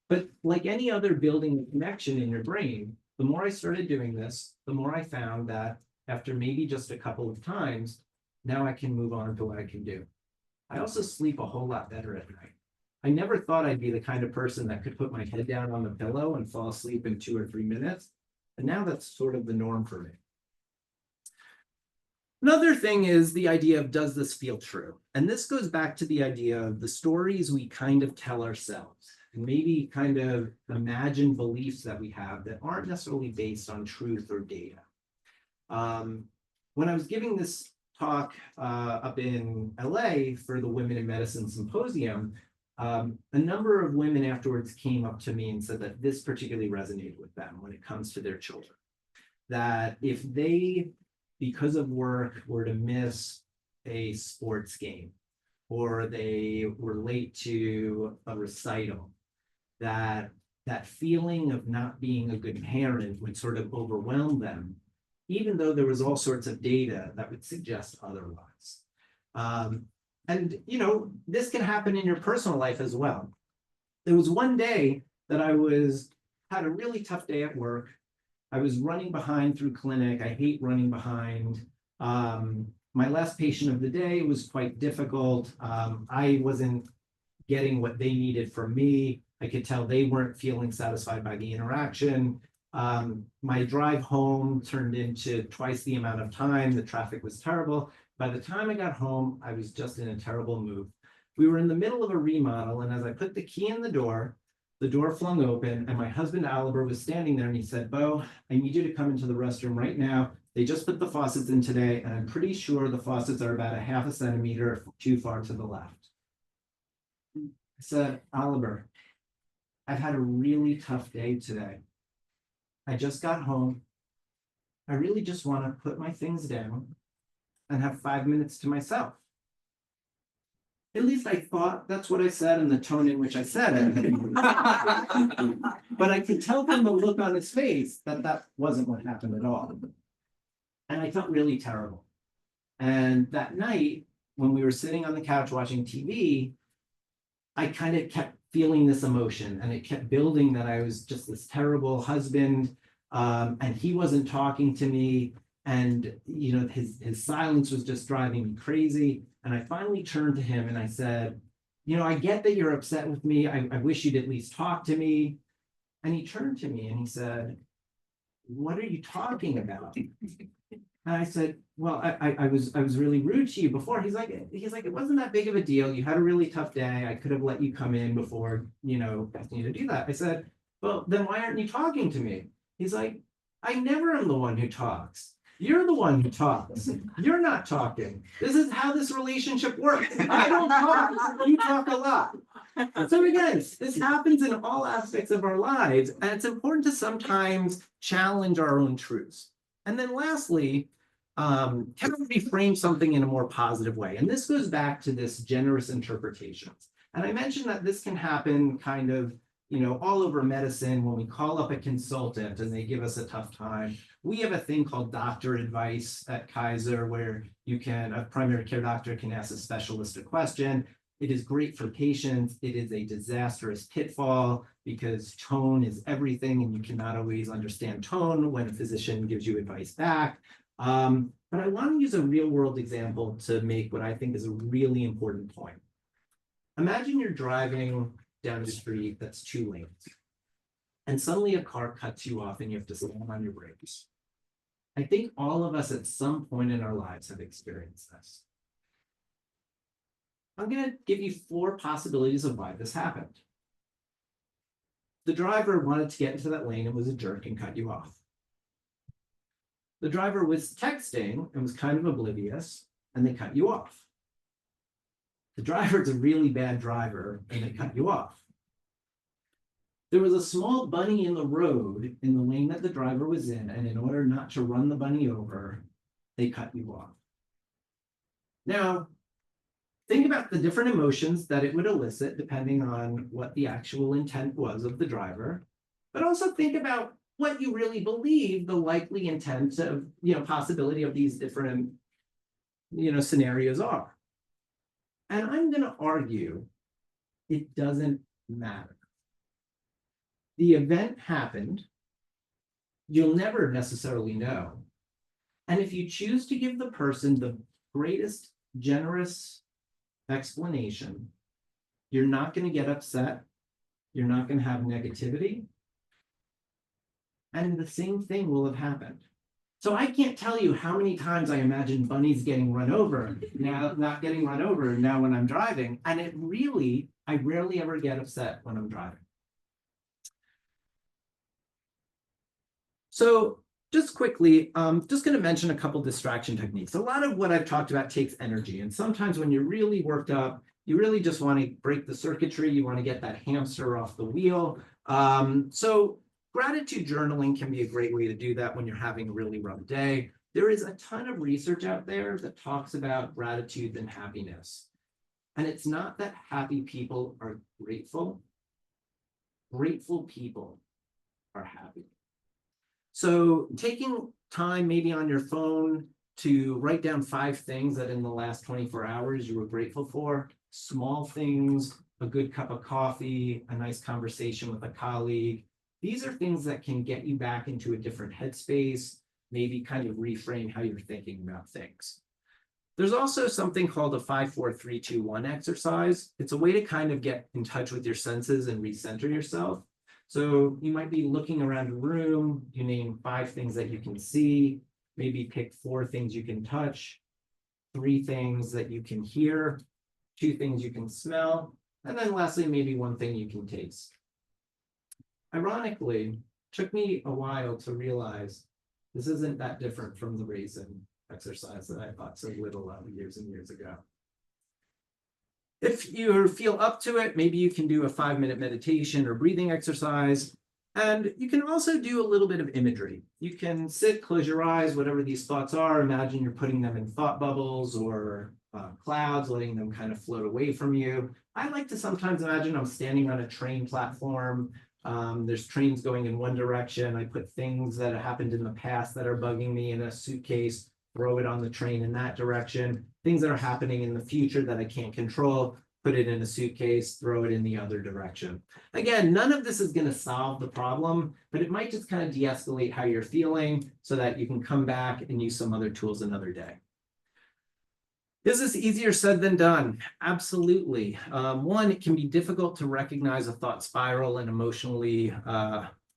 But like any other building connection in your brain, the more I started doing this, the more I found that after maybe just a couple of times, now I can move on to what I can do. I also sleep a whole lot better at night. I never thought I'd be the kind of person that could put my head down on the pillow and fall asleep in 2 or 3 minutes. And now that's sort of the norm for me. Another thing is the idea of, does this feel true? And this goes back to the idea of the stories we kind of tell ourselves, and maybe kind of imagined beliefs that we have that aren't necessarily based on truth or data. When I was giving this talk up in LA for the Women in Medicine Symposium, a number of women afterwards came up to me and said that this particularly resonated with them when it comes to their children. That if they, because of work, were to miss a sports game, or they were late to a recital, that feeling of not being a good parent would sort of overwhelm them, even though there was all sorts of data that would suggest otherwise. And this can happen in your personal life as well. There was one day that I had a really tough day at work. I was running behind through clinic. I hate running behind. My last patient of the day was quite difficult. I wasn't getting what they needed from me. I could tell they weren't feeling satisfied by the interaction. My drive home turned into twice the amount of time. The traffic was terrible. By the time I got home, I was just in a terrible mood. We were in the middle of a remodel, and as I put the key in the door flung open, and my husband Oliver was standing there, and he said, "Beau, I need you to come into the restroom right now. They just put the faucets in today, and I'm pretty sure the faucets are about a half a centimeter too far to the left." I said, "Oliver, I've had a really tough day today. I just got home. I really just want to put my things down and have 5 minutes to myself." At least I thought that's what I said in the tone in which I said it. But I could tell from the look on his face that that wasn't what happened at all. And I felt really terrible. And that night, when we were sitting on the couch watching TV, I kind of kept feeling this emotion, and it kept building that I was just this terrible husband, and he wasn't talking to me, and his silence was just driving me crazy. And I finally turned to him and I said, "I get that you're upset with me. I wish you'd at least talk to me." And he turned to me and he said, "What are you talking about?" And I said, "Well, I was really rude to you before." He's like, "It wasn't that big of a deal. You had a really tough day. I could have let you come in before, asking you to do that." I said, "Well, then why aren't you talking to me?" He's like, "I never am the one who talks. You're the one who talks. You're not talking. This is how this relationship works. I don't talk, you talk a lot. So again, this happens in all aspects of our lives, and it's important to sometimes challenge our own truths. And then lastly, can we reframe something in a more positive way? And this goes back to this generous interpretations. And I mentioned that this can happen kind of, all over medicine when we call up a consultant and they give us a tough time. We have a thing called doctor advice at Kaiser where a primary care doctor can ask a specialist a question. It is great for patients. It is a disastrous pitfall because tone is everything and you cannot always understand tone when a physician gives you advice back. But I want to use a real world example to make what I think is a really important point. Imagine you're driving down the street that's 2 lanes, and suddenly a car cuts you off and you have to slam on your brakes. I think all of us at some point in our lives have experienced this. I'm going to give you 4 possibilities of why this happened. The driver wanted to get into that lane and was a jerk and cut you off. The driver was texting and was kind of oblivious and they cut you off. The driver's a really bad driver and they cut you off. There was a small bunny in the road in the lane that the driver was in, and in order not to run the bunny over, they cut you off. Now, think about the different emotions that it would elicit depending on what the actual intent was of the driver, but also think about what you really believe the likely intent of, possibility of these different, scenarios are. And I'm going to argue it doesn't matter. The event happened. You'll never necessarily know. And if you choose to give the person the greatest generous explanation, you're not going to get upset. You're not going to have negativity. And the same thing will have happened. So I can't tell you how many times I imagine bunnies getting run over, now not getting run over now when I'm driving. And I rarely ever get upset when I'm driving. So just quickly, just going to mention a couple distraction techniques. A lot of what I've talked about takes energy. And sometimes when you're really worked up, you really just want to break the circuitry. You want to get that hamster off the wheel. So gratitude journaling can be a great way to do that when you're having a really rough day. There is a ton of research out there that talks about gratitude and happiness. And it's not that happy people are grateful. Grateful people are happy. So taking time maybe on your phone to write down 5 things that in the last 24 hours you were grateful for, small things, a good cup of coffee, a nice conversation with a colleague. These are things that can get you back into a different headspace, maybe kind of reframe how you're thinking about things. There's also something called a 5-4-3-2-1 exercise. It's a way to kind of get in touch with your senses and recenter yourself. So you might be looking around a room, you name 5 things that you can see, maybe pick 4 things you can touch, 3 things that you can hear, 2 things you can smell, and then lastly, maybe 1 thing you can taste. Ironically, it took me a while to realize this isn't that different from the raisin exercise that I thought so little of years and years ago. If you feel up to it, maybe you can do a 5-minute meditation or breathing exercise. And you can also do a little bit of imagery. You can sit, close your eyes, whatever these thoughts are. Imagine you're putting them in thought bubbles or clouds, letting them kind of float away from you. I like to sometimes imagine I'm standing on a train platform. There's trains going in one direction. I put things that happened in the past that are bugging me in a suitcase, throw it on the train in that direction. Things that are happening in the future that I can't control, put it in a suitcase, throw it in the other direction. Again, none of this is going to solve the problem, but it might just kind of de-escalate how you're feeling so that you can come back and use some other tools another day. Is this easier said than done? Absolutely. One, it can be difficult to recognize a thought spiral and emotionally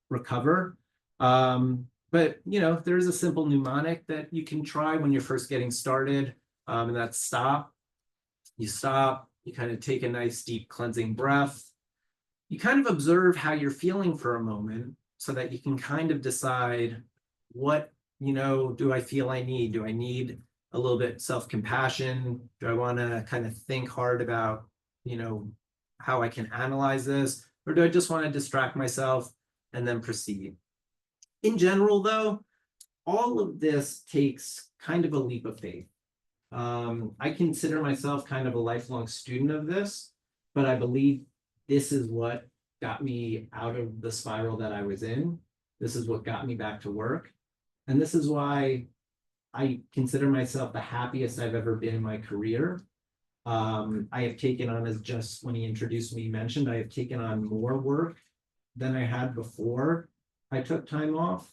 recover. But there is a simple mnemonic that you can try when you're first getting started, and that's stop. You stop, you kind of take a nice deep cleansing breath. You kind of observe how you're feeling for a moment so that you can kind of decide what do I feel I need? Do I need a little bit self-compassion? Do I want to kind of think hard about, how I can analyze this? Or do I just want to distract myself and then proceed? In general, though, all of this takes kind of a leap of faith. I consider myself kind of a lifelong student of this, but I believe this is what got me out of the spiral that I was in. This is what got me back to work. And this is why I consider myself the happiest I've ever been in my career. I have taken on, as just when he introduced me, mentioned, I have taken on more work than I had before I took time off.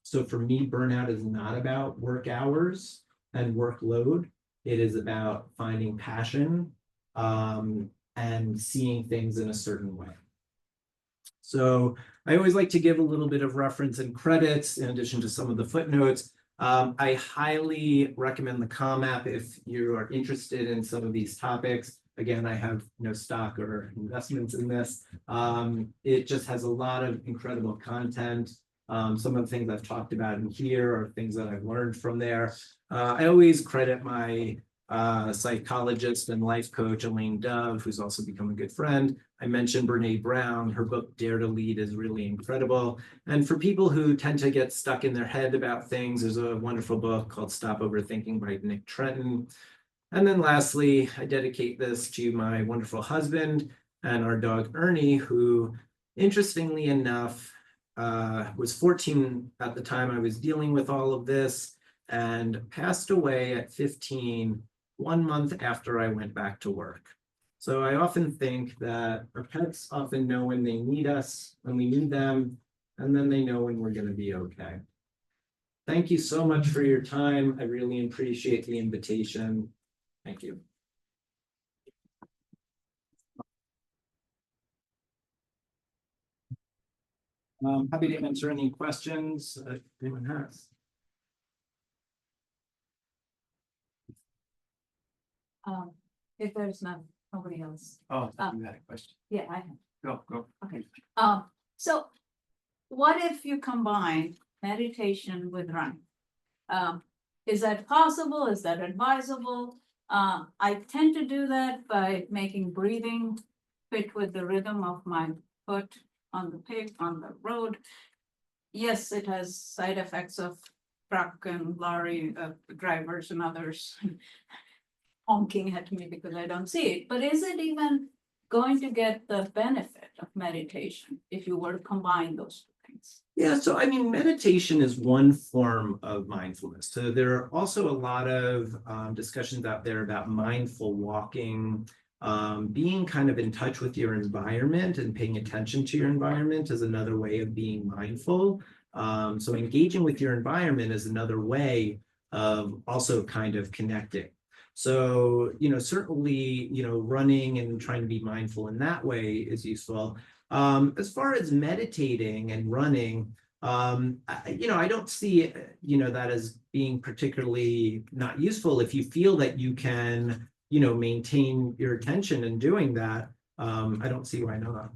So for me, burnout is not about work hours and workload. It is about finding passion and seeing things in a certain way. So I always like to give a little bit of reference and credits in addition to some of the footnotes. I highly recommend the Calm app if you are interested in some of these topics. Again, I have no stock or investments in this. It just has a lot of incredible content. Some of the things I've talked about in here are things that I've learned from there. I always credit my psychologist and life coach, Elaine Dove, who's also become a good friend. I mentioned Brene Brown. Her book, Dare to Lead, is really incredible. And for people who tend to get stuck in their head about things, there's a wonderful book called Stop Overthinking by Nick Trenton. And then lastly, I dedicate this to my wonderful husband and our dog, Ernie, who, interestingly enough, was 14 at the time I was dealing with all of this and passed away at 15, 1 month after I went back to work. So I often think that our pets often know when they need us, when we need them, and then they know when we're going to be okay. Thank you so much for your time. I really appreciate the invitation. Thank you. Happy to answer any questions anyone has. If there's nobody else. Oh, you had a question. Yeah, I have. Go. Okay. So what if you combine meditation with running? Is that possible? Is that advisable? I tend to do that by making breathing fit with the rhythm of my foot on the road. Yes, it has side effects of truck and lorry drivers and others honking at me because I don't see it. But is it even going to get the benefit of meditation if you were to combine those two things? Yeah, so I mean, meditation is one form of mindfulness. So there are also a lot of discussions out there about mindful walking. Being kind of in touch with your environment and paying attention to your environment is another way of being mindful. So engaging with your environment is another way of also kind of connecting. So, certainly, running and trying to be mindful in that way is useful. As far as meditating and running, I don't see, that as being particularly not useful. If you feel that you can, maintain your attention in doing that, I don't see why not.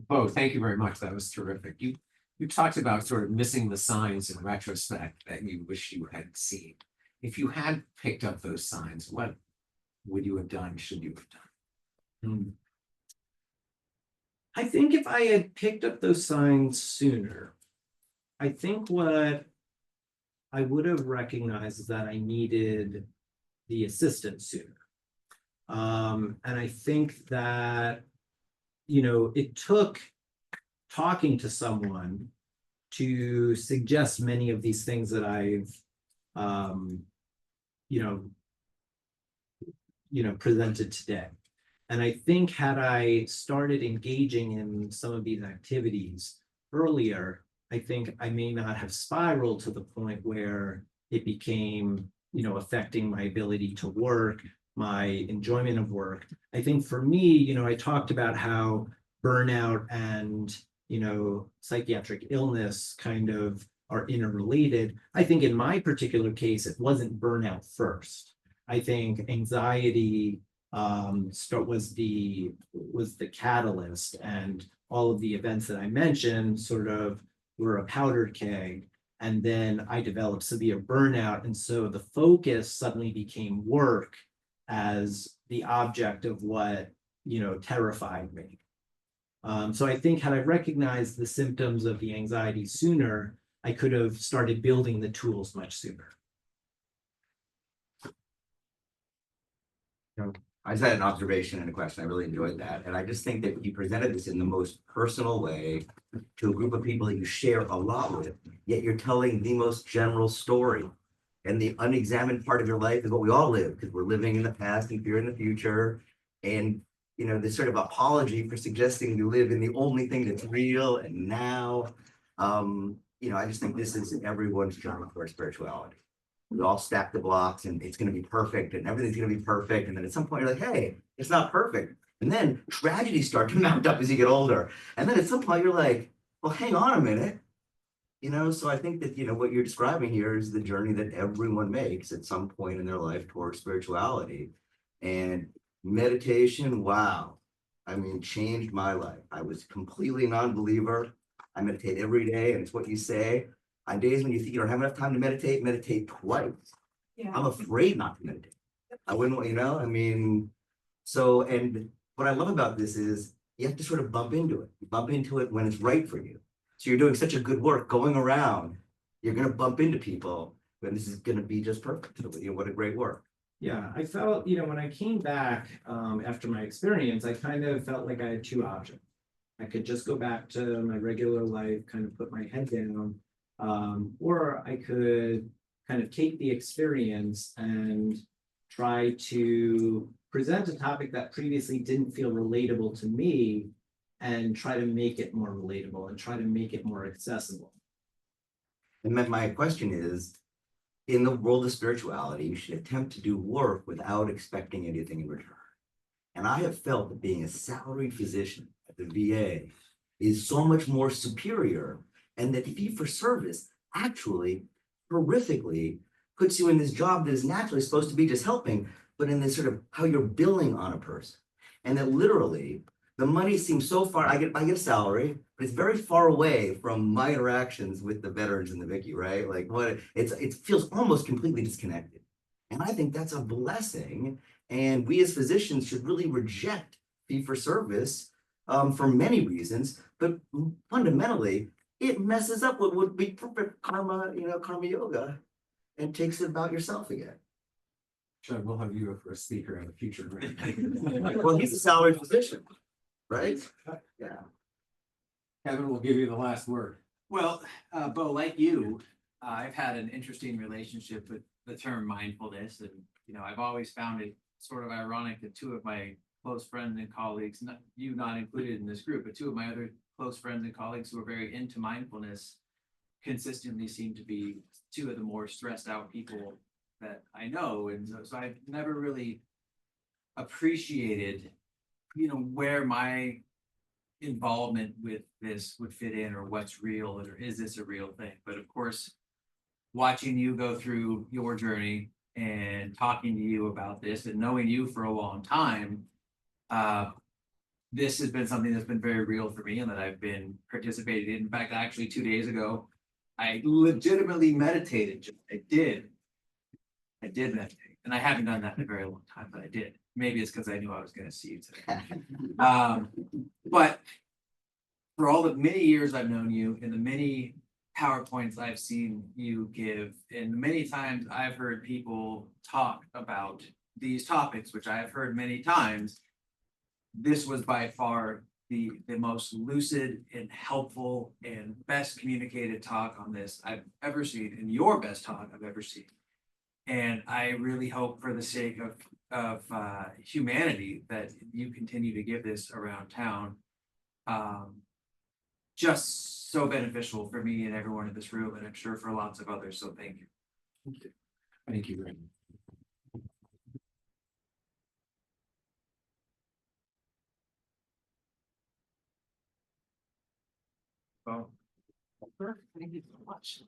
Beau, thank you very much. That was terrific. You talked about sort of missing the signs in retrospect that you wish you had seen. If you had picked up those signs, what would you have done? Should you have done? I think if I had picked up those signs sooner, I think what I would have recognized is that I needed the assistance sooner. And I think that, it took talking to someone to suggest many of these things that I've, presented today. And I think had I started engaging in some of these activities earlier, I think I may not have spiraled to the point where it became, affecting my ability to work, my enjoyment of work. I think for me, I talked about how burnout and, psychiatric illness kind of are interrelated. I think in my particular case, it wasn't burnout first. I think anxiety was the catalyst, and all of the events that I mentioned sort of were a powdered keg. And then I developed severe burnout. And so the focus suddenly became work as the object of what, terrified me. So I think had I recognized the symptoms of the anxiety sooner, I could have started building the tools much sooner. I just had an observation and a question. I really enjoyed that. And I just think that you presented this in the most personal way to a group of people that you share a lot with, yet you're telling the most general story. And the unexamined part of your life is what we all live, because we're living in the past and fear in the future. And, this sort of apology for suggesting you live in the only thing that's real and now. I just think this is everyone's journey for spirituality. We all stack the blocks and it's going to be perfect and everything's going to be perfect. And then at some point you're like, hey, it's not perfect. And then tragedies start to mount up as you get older. And then at some point you're like, well, hang on a minute. So I think that, what you're describing here is the journey that everyone makes at some point in their life towards spirituality. And meditation, wow. I mean, changed my life. I was completely a non-believer. I meditate every day and it's what you say. On days when you think you don't have enough time to meditate, meditate twice. Yeah. I'm afraid not to meditate. I wouldn't, and what I love about this is you have to sort of bump into it. You bump into it when it's right for you. So you're doing such a good work going around, you're going to bump into people when this is going to be just perfect. So, what a great work. Yeah, I felt, when I came back after my experience, I kind of felt like I had two options. I could just go back to my regular life, kind of put my head down, or I could kind of take the experience and try to present a topic that previously didn't feel relatable to me and try to make it more relatable and try to make it more accessible. And my question is, in the world of spirituality, you should attempt to do work without expecting anything in return. And I have felt that being a salaried physician at the VA is so much more superior, and that fee for service actually horrifically puts you in this job that is naturally supposed to be just helping, but in this sort of how you're billing on a person. And that literally the money seems so far, I get a salary, but it's very far away from my interactions with the veterans in the Vicky, right? Like it feels almost completely disconnected. And I think that's a blessing. And we as physicians should really reject fee for service for many reasons, but fundamentally, it messes up what would be perfect karma, karma yoga, and takes it about yourself again. Sure, we'll have you for a speaker in the future. Well, he's a salaried physician, right? Yeah. Kevin will give you the last word. Well, Beau, like you, I've had an interesting relationship with the term mindfulness, and I've always found it sort of ironic that two of my close friends and colleagues, not included in this group, but two of my other close friends and colleagues who are very into mindfulness consistently seem to be two of the more stressed out people that I know. And so I've never really appreciated, where my involvement with this would fit in, or what's real, or is this a real thing? But of course, watching you go through your journey and talking to you about this and knowing you for a long time, this has been something that's been very real for me and that I've been participating in. In fact, actually 2 days ago, I legitimately meditated. I did meditate, and I haven't done that in a very long time, but I did. Maybe it's because I knew I was going to see you today. But for all the many years I've known you, and the many PowerPoints I've seen you give, and the many times I've heard people talk about these topics, which I have heard many times, this was by far the most lucid and helpful and best communicated talk on this I've ever seen, and your best talk I've ever seen. And I really hope, for the sake of humanity, that you continue to give this around town. Just so beneficial for me and everyone in this room, and I'm sure for lots of others. So thank you. Thank you, Ray. Well, thank you so much.